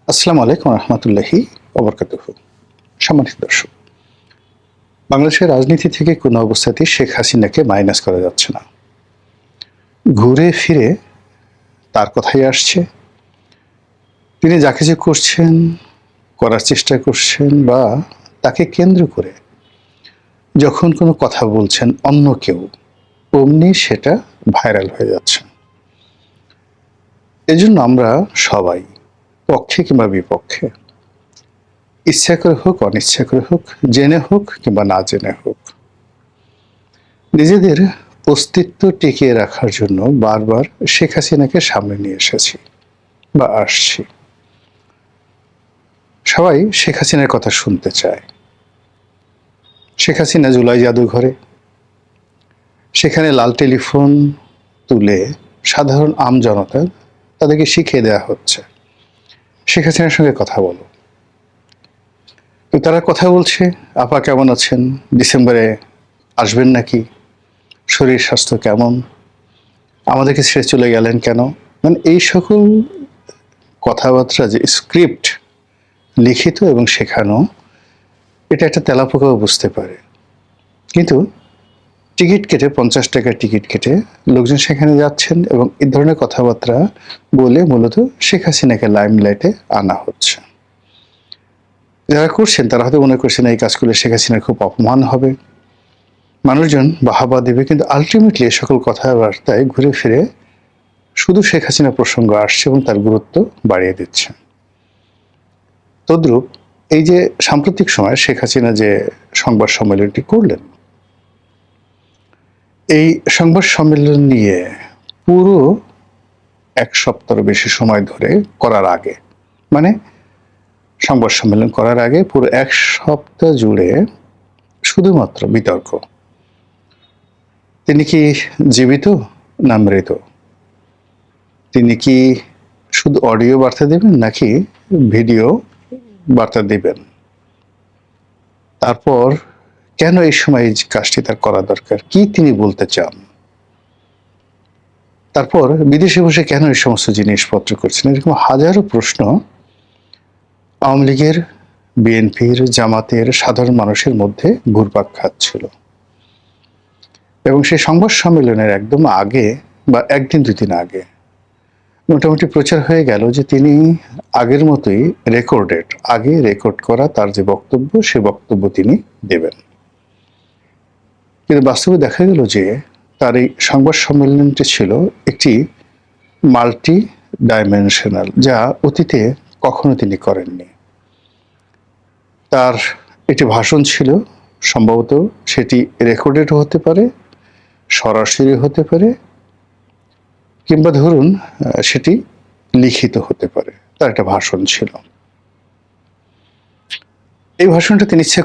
আসসালামু আলাইকুম রহমতুল্লাহি ওবরকাতুহু। সম্মানিত দর্শক, বাংলাদেশের রাজনীতি থেকে কোনো অবস্থাতেই শেখ হাসিনাকে মাইনাস করা যাচ্ছে না। ঘুরে ফিরে তার কথাই আসছে। তিনি যা কিছু করছেন, করার চেষ্টা করছেন বা তাকে কেন্দ্র করে যখন কোনো কথা বলছেন অন্য কেউ, অমনি সেটা ভাইরাল হয়ে যাচ্ছে। এজন্য আমরা সবাই, পক্ষে কিংবা বিপক্ষে, ইচ্ছা করে হোক অনিচ্ছা করে হোক, জেনে হোক কিংবা না জেনে হোক, নিজেদের অস্তিত্ব টিকিয়ে রাখার জন্য বারবার শেখ হাসিনাকে সামনে নিয়ে এসেছি বা আসছি। সবাই শেখ হাসিনার কথা শুনতে চায়। শেখ হাসিনা জুলাই জাদুঘরে, সেখানে লাল টেলিফোন তুলে সাধারণ জনতা তাদেরকে শিখিয়ে দেওয়া হচ্ছে শেখ হাসিনার সঙ্গে কথা বলো। তো তারা কথা বলছে, আপা কেমন আছেন, ডিসেম্বরে আসবেন নাকি, শরীর স্বাস্থ্য কেমন, আমাদেরকে ছেড়ে চলে গেলেন কেন। মানে এই সকল কথাবার্তা যে স্ক্রিপ্ট লিখিত এবং শেখানো, এটা একটা তেলাপোকাও বুঝতে পারে। কিন্তু টিকিট কেটে 50 টাকার টিকিট কেটে লোকজন সেখানে যাচ্ছেন এবং এই ধরনের কথাবার্তা বলে মূলত শেখ হাসিনাকে লাইমলাইটে আনা হচ্ছে। যারা করছেন তারা হয়তো মনে করছেন এই কাজ করলে শেখ হাসিনার খুব অপমান হবে, মানুষজন বাহাবা দেবে, কিন্তু আলটিমেটলি এ সকল কথাবার্তায় ঘুরে ফিরে শুধু শেখ হাসিনা প্রসঙ্গ আসছে এবং তার গুরুত্ব বাড়িয়ে দিচ্ছে। তদ্রূপ এই যে সাম্প্রতিক সময়ে শেখ হাসিনা যে সংবাদ সম্মেলনটি করলেন, এই সংবাদ সম্মেলন নিয়ে পুরো এক সপ্তাহ বেশি সময় ধরে করার আগে, মানে সংবাদ সম্মেলন করার আগে পুরো এক সপ্তাহ জুড়ে শুধুমাত্র বিতর্ক। তিনি কি জীবিত না মৃত, তিনি কি শুধু অডিও বার্তা দেবেন নাকি ভিডিও বার্তা দিবেন, তারপর কেন এই সময় এই কাজটি তার করা দরকার, কি তিনি বলতে চান, তারপর বিদেশে বসে কেন এই সমস্ত জিনিসপত্র করছেন, এরকম হাজারো প্রশ্ন আওয়ামী লীগের, বিএনপির, জামাতের, সাধারণ মানুষের মধ্যে ঘুরপাক খাচ্ছিল। এবং সেই সংবাদ সম্মেলনের একদম আগে বা একদিন দুই দিন আগে মোটামুটি প্রচার হয়ে গেল যে তিনি আগের মতোই আগে রেকর্ড করা তার যে বক্তব্য, সে বক্তব্য তিনি দেবেন। কিন্তু বাস্তবে দেখা গেল যে তার এই সংবাদ সম্মেলনটি ছিল একটি মাল্টি ডাইমেনশনাল, যা অতীতে কখনো তিনি করেননি। তার একটি ভাষণ ছিল, সম্ভবত সেটি রেকর্ডেড হতে পারে, সরাসরি হতে পারে, কিংবা ধরুন সেটি লিখিত হতে পারে। তার একটা ভাষণ ছিল। এই ভাষণটা তিনি ইচ্ছা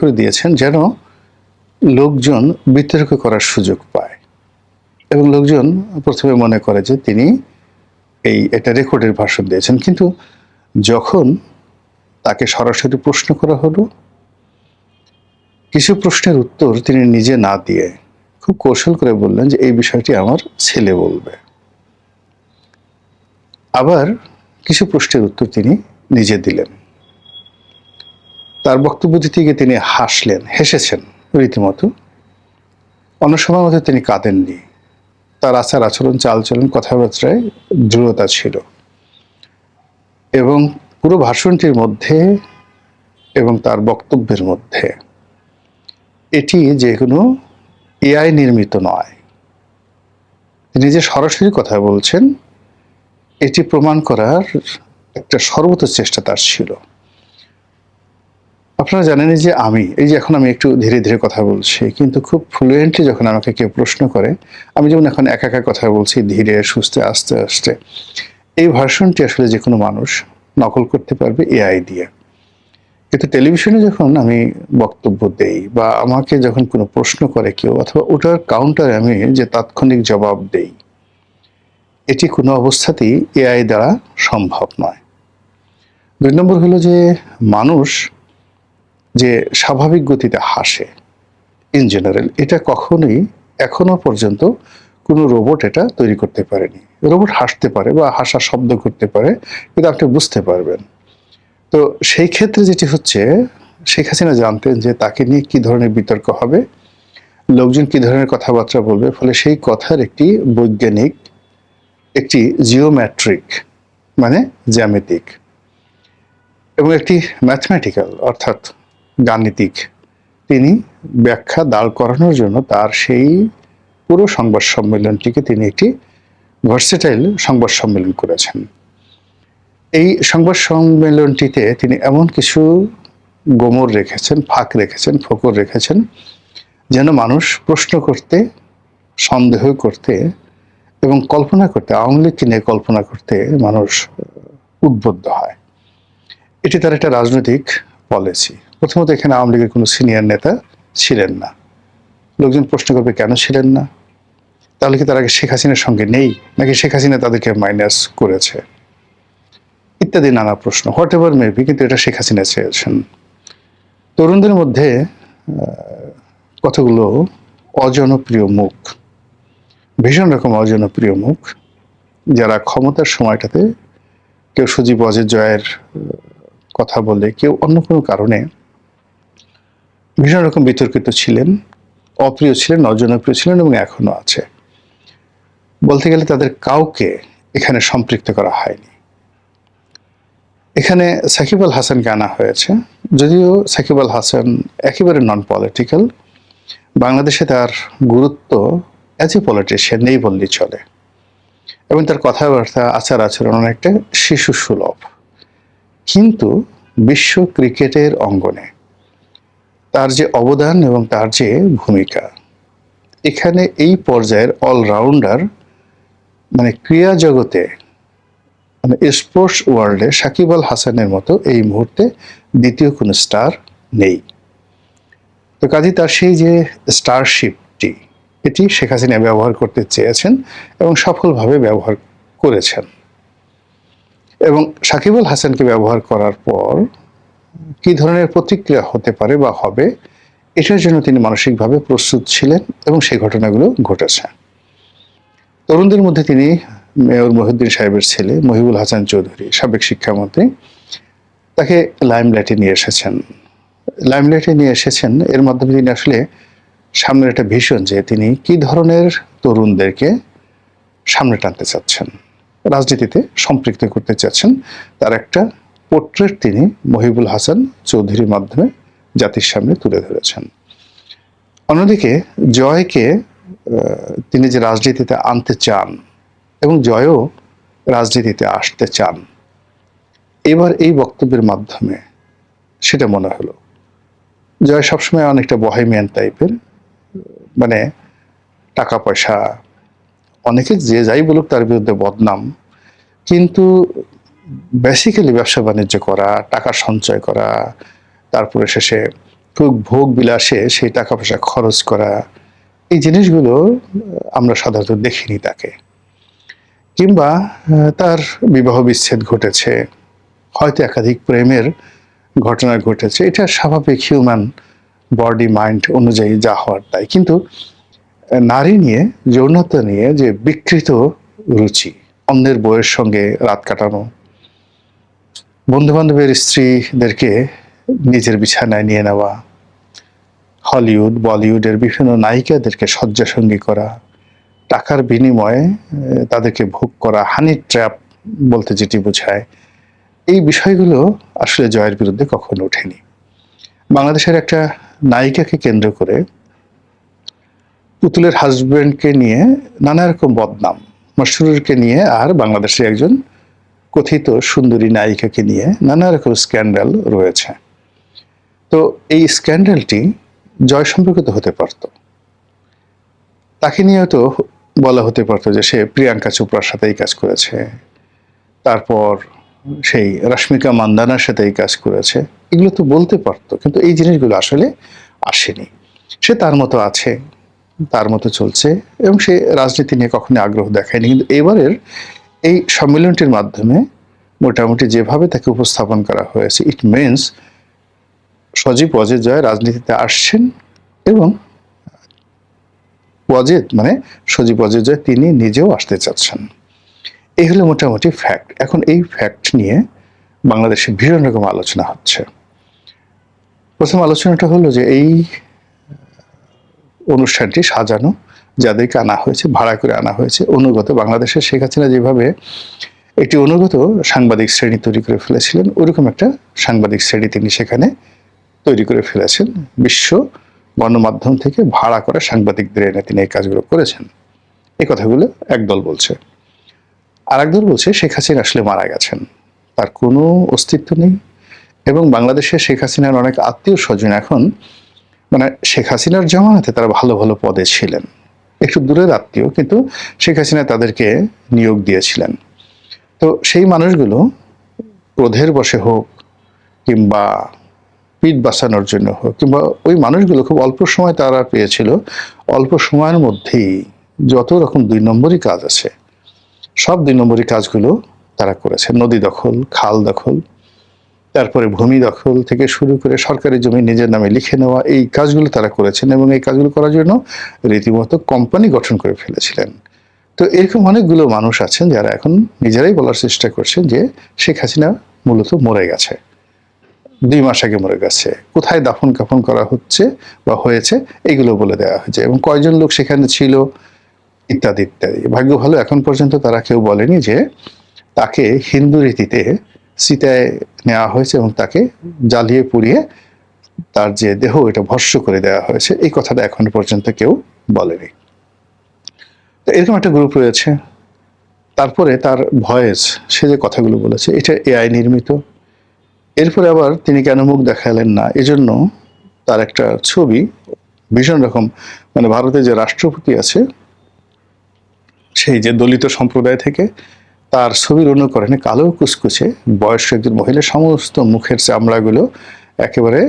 করে দিয়েছেন যেন লোকজন বিতর্ক করার সুযোগ পায় এবং লোকজন প্রথমে মনে করে যে তিনি এটা রেকর্ডের ভাষণ দিয়েছেন। কিন্তু যখন তাকে সরাসরি প্রশ্ন করা হলো, কিছু প্রশ্নের উত্তর তিনি নিজে না দিয়ে খুব কৌশল করে বললেন যে এই বিষয়টি আমার ছেলে বলবে। আবার কিছু প্রশ্নের উত্তর তিনি নিজে দিলেন। তার বক্তব্য দিতে গিয়ে তিনি হেসেছেন রীতিমতো। অন্য সময় মতো তিনি কাঁদেননি। তার আচার আচরণ, চালচলন, কথাবার্তায় দৃঢ়তা ছিল এবং পুরো ভাষণটির মধ্যে এবং তার বক্তব্যের মধ্যে এটি যে কোনো এআই নির্মিত নয়। তিনি যে সরাসরি কথা বলছেন এটি প্রমাণ করার একটা সর্বোচ্চ চেষ্টা তার ছিল। আপনারা জানেন যে এখন আমি একটু ধীরে ধীরে কথা বলছি, কিন্তু খুব ফ্লুয়েন্টলি যখন আমাকে কেউ প্রশ্ন করে, আমি যেমন এখন একা একা কথা বলছি, ধীরে সুস্থে আস্তে আস্তে, এই ভার্সনটি আসলে যে কোনো মানুষ নকল করতে পারবে এআই দিয়ে। কিন্তু টেলিভিশনে যখন আমি বক্তব্য দেই বা আমাকে যখন কোনো প্রশ্ন করে কেউ, অথবা ওটার কাউন্টারে আমি যে তাৎক্ষণিক জবাব দেই, এটি কোনো অবস্থাতেই এআই দ্বারা সম্ভব নয়। 2 নম্বর হলো যে মানুষ যে স্বাভাবিক গতিতে হাসে ইন জেনারেল, এটা কখনোই এখনো পর্যন্ত কোনো রোবট এটা তৈরি করতে পারেনি। রোবট হাসতে পারে বা হাসার শব্দ করতে পারে, কিন্তু আপনি বুঝতে পারবেন। তো সেই ক্ষেত্রে যেটি হচ্ছে, শেখ হাসিনা জানতেন যে তাকে নিয়ে কি ধরনের বিতর্ক হবে, লোকজন কি ধরনের কথাবার্তা বলবে, ফলে সেই কথার একটি বৈজ্ঞানিক, একটি জিওমেট্রিক মানে জ্যামিতিক এবং একটি ম্যাথমেটিক্যাল অর্থাৎ গাণিতিক তিনি ব্যাখ্যা দাঁড় করানোর জন্য তার সেই পুরো সংবাদ সম্মেলনটিকে তিনি একটি ভার্সেটাইল সংবাদ সম্মেলন করেছেন। এই সংবাদ সম্মেলনটিতে তিনি এমন কিছু গোমর রেখেছেন, ফাঁক রেখেছেন, ফোকর রেখেছেন, যেন মানুষ প্রশ্ন করতে, সন্দেহ করতে এবং কল্পনা করতে, আওয়ামী লীগকে নিয়ে কল্পনা করতে মানুষ উদ্বুদ্ধ হয়। এটি তার একটা রাজনৈতিক পলিসি। প্রথমত এখানে আওয়ামী লীগের কোনো সিনিয়র নেতা ছিলেন না। লোকজন প্রশ্ন করবে কেন ছিলেন না? তাহলে কি তার আগে শেখ হাসিনার সঙ্গে নেই, নাকি শেখ হাসিনা তাদেরকে মাইনাস করেছে, ইত্যাদি নানা প্রশ্ন, হোয়াট এভার মেবি, কিন্তু এটা শেখ হাসিনা চেয়েছেন। তরুণদের মধ্যে কতগুলো অজনপ্রিয় মুখ, ভীষণ রকম অজনপ্রিয় মুখ, যারা ক্ষমতার সময়টাতে কেউ সজীব ওয়াজেদ জয়ের কথা বলে, কেউ অন্য কোনো কারণে ভীষণ রকম বিতর্কিত ছিলেন, অপ্রিয় ছিলেন, অজনপ্রিয় ছিলেন এবং এখনো আছে। বলতে গেলে তাদের কাউকে এখানে সম্পৃক্ত করা হয়নি। এখানে সাকিব আল হাসানকে আনা হয়েছে, যদিও সাকিব আল হাসান একেবারে নন পলিটিক্যাল, বাংলাদেশে তার গুরুত্ব অ্যাজ এ পলিটিশিয়ান নেই বললেই চলে, এবং তার কথাবার্তা, আচার আচরণ অনেকটা শিশু সুলভ। কিন্তু বিশ্ব ক্রিকেটের অঙ্গনে তার যে অবদান এবং তার যে ভূমিকা, এখানে এই পর্যায়ের অলরাউন্ডার মানে ক্রীড়া জগতে, মানে স্পোর্টস ওয়ার্ল্ডে সাকিব আল হাসানের মতো এই মুহূর্তে দ্বিতীয় কোনো স্টার নেই। তো কাজী তার সেই যে স্টারশিপটি, এটি শেখ হাসিনা ব্যবহার করতে চেয়েছেন এবং সফলভাবে ব্যবহার করেছেন। এবং সাকিব আল হাসানকে ব্যবহার করার পর কি ধরনের প্রতিক্রিয়া হতে পারে বা হবে, এটার জন্য তিনি মানসিকভাবে প্রস্তুত ছিলেন এবং সেই ঘটনাগুলো ঘটেছে। তরুণদের মধ্যে তিনি মেয়র মহিউদ্দিন সাহেবের ছেলে মহিবুল হাসান চৌধুরী, সাবেক শিক্ষামন্ত্রী, তাকে লাইমলাইটে নিয়ে এসেছেন। এর মাধ্যমে তিনি আসলে সামনের একটা ভিশন, যে তিনি কি ধরনের তরুণদেরকে সামনে টানতে চাচ্ছেন, রাজনীতিতে সম্পৃক্ত করতে চাচ্ছেন, তার একটা পোর্ট্রেট তিনি মহিবুল হাসান চৌধুরীর মাধ্যমে জাতির সামনে তুলে ধরেছেন। অন্যদিকে জয়কে তিনি যে রাজনীতিতে আনতে চান এবং জয়ও রাজনীতিতে আসতে চান, এবার এই বক্তব্যের মাধ্যমে সেটা মনে হলো। জয় সবসময় অনেকটা বহেমিয়ান টাইপের, মানে টাকা পয়সা, অনেকে যে যাই বলুক তার বিরুদ্ধে বদনাম, কিন্তু বেসিক্যালি ব্যবসা বাণিজ্য করা, টাকা সঞ্চয় করা, তারপরে শেষে খুব ভোগ বিলাসে সেই টাকা পয়সা খরচ করা, এই জিনিসগুলো আমরা সাধারণত দেখিনি তাকে। কিংবা তার বিবাহ বিচ্ছেদ ঘটেছে, হয়তো একাধিক প্রেমের ঘটনা ঘটেছে, এটা স্বাভাবিক হিউম্যান বডি মাইন্ড অনুযায়ী যা হওয়ার তাই। কিন্তু নারী নিয়ে, যৌনতা নিয়ে যে বিকৃত রুচি, অন্যের বউয়ের সঙ্গে রাত কাটানো, বন্ধু বান্ধবের স্ত্রীদেরকে নিজের বিছানায় নিয়ে নেওয়া, হলিউড বলিউডের বিভিন্ন নায়িকাদেরকে শয্যাসঙ্গী করা, টাকার বিনিময়ে তাদেরকে ভোগ করা, হানি ট্র্যাপ বলতে যেটি বোঝায়, এই বিষয়গুলো আসলে জয়ের বিরুদ্ধে কখনো ওঠেনি। বাংলাদেশের একটা নায়িকাকে কেন্দ্র করে পুতুলের হাজব্যান্ডকে নিয়ে নানা রকম বদনাম, মাশরুরকে নিয়ে আর বাংলাদেশের একজন কথিত সুন্দরী নায়িকাকে নিয়ে নানা রকম স্ক্যান্ডাল রয়েছে। তো এই স্ক্যান্ডালটি জয় সম্পর্কিত হতে পারত, তাকে নিয়ে তো বলা হতে পারতো যে সে প্রিয়াঙ্কা চোপড়ার সাথে এই কাজ করেছে, তারপর সেই রশ্মিকা মান্দানার সাথে এই কাজ করেছে, এগুলো তো বলতে পারতো, কিন্তু এই জিনিসগুলো আসলে আসেনি। সে তার মতো আছে, তার মতো চলছে এবং সে রাজনীতি নিয়ে কখনো আগ্রহ দেখায়নি। কিন্তু এবারের এই সম্মেলনটির মাধ্যমে মোটামুটি যেভাবে তাকে উপস্থাপন করা হয়েছে, ইট মিনস সজীব ওয়াজেদ জয় রাজনীতিতে আসছেন এবং ওয়াজেদ মানে সজীব ওয়াজেদ জয় তিনি নিজেও আসতে চাচ্ছেন। এই হলো মোটামুটি ফ্যাক্ট। এখন এই ফ্যাক্ট নিয়ে বাংলাদেশে ভীষণ রকম আলোচনা হচ্ছে। প্রথম আলোচনাটা হলো যে এই অনুষ্ঠানটি সাজানো, যাদেরকে আনা হয়েছে, ভাড়া করে আনা হয়েছে, অনুগত বাংলাদেশের শেখ হাসিনা যেভাবে একটি অনুগত সাংবাদিক শ্রেণী তৈরি করে ফেলেছিলেন, ওরকম একটা সাংবাদিক শ্রেণী তিনি সেখানে তৈরি করে ফেলেছেন। বিশ্ব গণমাধ্যম থেকে ভাড়া করা সাংবাদিকদের এনে তিনি এই কাজগুলো করেছেন। এই কথাগুলো একদল বলছে। আর একদল বলছে শেখ হাসিনা আসলে মারা গেছেন, তার কোনো অস্তিত্ব নেই, এবং বাংলাদেশে শেখ হাসিনার অনেক আত্মীয় স্বজন এখন মানে শেখ হাসিনার জামানাতে তারা ভালো ভালো পদে ছিলেন, একটু দূরের আত্মীয়, কিন্তু শেখ হাসিনা তাদেরকে নিয়োগ দিয়েছিলেন। তো সেই মানুষগুলো ক্রোধের বশে হোক কিংবা পিঠ বাঁচানোর জন্য হোক, কিংবা ওই মানুষগুলো খুব অল্প সময় তারা পেয়েছিল, অল্প সময়ের মধ্যেই যত রকম 2 নম্বরই কাজ আছে সব 2 নম্বরই কাজগুলো তারা করেছে। নদী দখল, খাল দখল, তারপরে ভূমি দখল থেকে শুরু করে সরকারি জমি নিজের নামে লিখে নেওয়া, এই কাজগুলো তারা করেছেন, এবং এই কাজগুলো করার জন্য রীতিমতো কোম্পানি গঠন করে ফেলেছিলেন। তো এরকম অনেকগুলো মানুষ আছেন যারা এখন নিজেরাই বলার চেষ্টা করছেন যে শেখ হাসিনা মূলত মরে গেছে, 2 মাস আগে মরে গেছে, কোথায় দাফন কাফন করা হচ্ছে বা হয়েছে এইগুলো বলে দেওয়া হয়েছে, এবং কয়জন লোক সেখানে ছিল ইত্যাদি ইত্যাদি। ভাগ্য ভালো এখন পর্যন্ত তারা কেউ বলেনি যে তাকে হিন্দু রীতিতে চিতায় নেওয়া হয়েছে এবং তাকে জ্বালিয়ে পুড়িয়ে তার যে দেহ এটা ভস্ম করে দেওয়া হয়েছে, এই কথাটা এখনো পর্যন্ত কেউ বলেনি। তো এরকম একটা গ্রুপ রয়েছে। তারপরে তার ভয়েস, সে যে কথাগুলো বলেছে এটা এআই নির্মিত। এরপরে আবার তিনি কেন মুখ দেখালেন না, এজন্য তার একটা ছবি ভীষণ রকম, মানে ভারতের যে রাষ্ট্রপতি আছে সেই যে দলিত সম্প্রদায় থেকে, তার ছবির অনুকরণে কালো কুচকুচে বয়স্ক একজন মহিলা, সমস্ত মুখের চামড়াগুলো একেবারে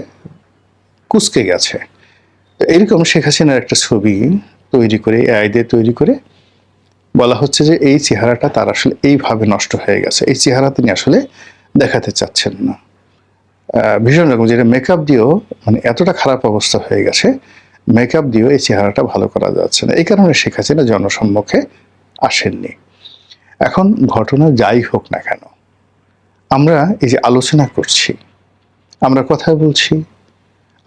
কুচকে গেছে। তো এরকম শেখ হাসিনার একটা ছবি তৈরি করে, এআই দিয়ে তৈরি করে বলা হচ্ছে যে এই চেহারাটা তার আসলে এইভাবে নষ্ট হয়ে গেছে, এই চেহারা তিনি আসলে দেখাতে চাচ্ছেন না। ভীষণ রকম, যেটা মেকআপ দিয়েও মানে এতটা খারাপ অবস্থা হয়ে গেছে, মেকআপ দিয়েও এই চেহারাটা ভালো করা যাচ্ছে না। এই কারণে শেখ হাসিনা জনসম্মুখে আসেননি। এখন ঘটনা যাই হোক না কেন, আমরা এই যে আলোচনা করছি, আমরা কথা বলছি,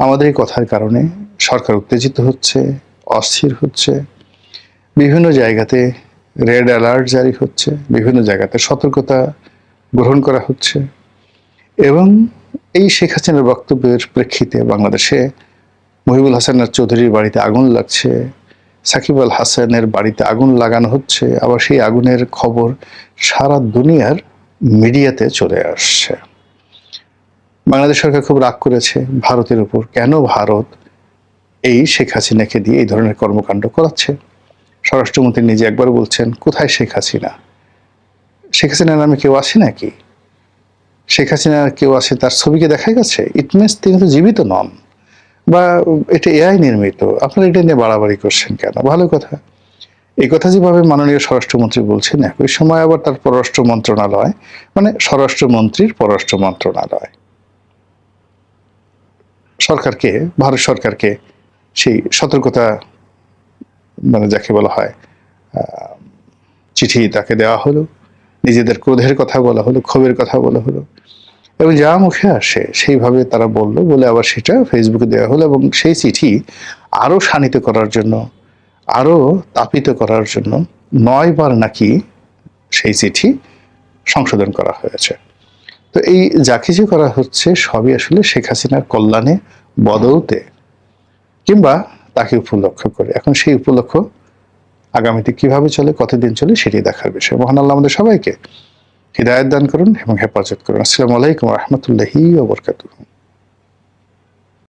আমাদের এই কথার কারণে সরকার উত্তেজিত হচ্ছে, অস্থির হচ্ছে, বিভিন্ন জায়গাতে রেড অ্যালার্ট জারি হচ্ছে, বিভিন্ন জায়গাতে সতর্কতা গ্রহণ করা হচ্ছে, এবং এই শেখ হাসিনার বক্তব্যের প্রেক্ষিতে বাংলাদেশে মহিবুল হাসান চৌধুরীর বাড়িতে আগুন লাগছে, সাকিব আল হাসানের বাড়িতে আগুন লাগানো হচ্ছে, আবার সেই আগুনের খবর সারা দুনিয়ার মিডিয়াতে চলে আসছে। বাংলাদেশ সরকার খুব রাগ করেছে ভারতের উপর, কেন ভারত এই শেখ হাসিনাকে দিয়ে এই ধরনের কর্মকাণ্ড করাচ্ছে। স্বরাষ্ট্রমন্ত্রী নিজে একবার বলছেন, কোথায় শেখ হাসিনা? শেখ হাসিনার নামে কেউ আসে নাকি? শেখ হাসিনার কেউ আসে, তার ছবিকে দেখা গেছে? ইট মিনস তিনি তো জীবিত নন, বা এটা এআই নির্মিত। আপনারা এটা নিয়ে বাড়াবাড়ি করছেন কেন? ভালো কথা। এই কথা যেভাবে মাননীয় স্বরাষ্ট্রমন্ত্রী বলছেন, একই সময় আবার তার পররাষ্ট্র মন্ত্রণালয়, মানে স্বরাষ্ট্রমন্ত্রীর পররাষ্ট্র মন্ত্রণালয় সরকারকে, ভারত সরকারকে সেই সতর্কতা, মানে যাকে বলা হয় চিঠি তাকে দেওয়া হলো, নিজেদের ক্রোধের কথা বলা হলো, ক্ষোভের কথা বলা হলো, এবং যা মুখে আসে সেইভাবে তারা বললো, বলে আবার সেটা ফেসবুকে দেওয়া হলো, এবং সেই চিঠি আরো শানিত করার জন্য, আরো তাপিত করার জন্য 9 বার নাকি সেই চিঠি সংশোধন করা হয়েছে। তো এই যা কিছু করা হচ্ছে সবই আসলে শেখ হাসিনার কল্যাণে, বদৌতে, কিংবা তাকে উপলক্ষ করে। এখন সেই উপলক্ষ আগামীতে কিভাবে চলে, কতদিন চলে, সেটি দেখার বিষয়। মহান আল্লাহ আমাদের সবাইকে হিদায়াত দান করুন এবং হেফাজত করুন। আসসালামু আলাইকুম ওয়া রাহমাতুল্লাহি ওয়া বারাকাতুহু।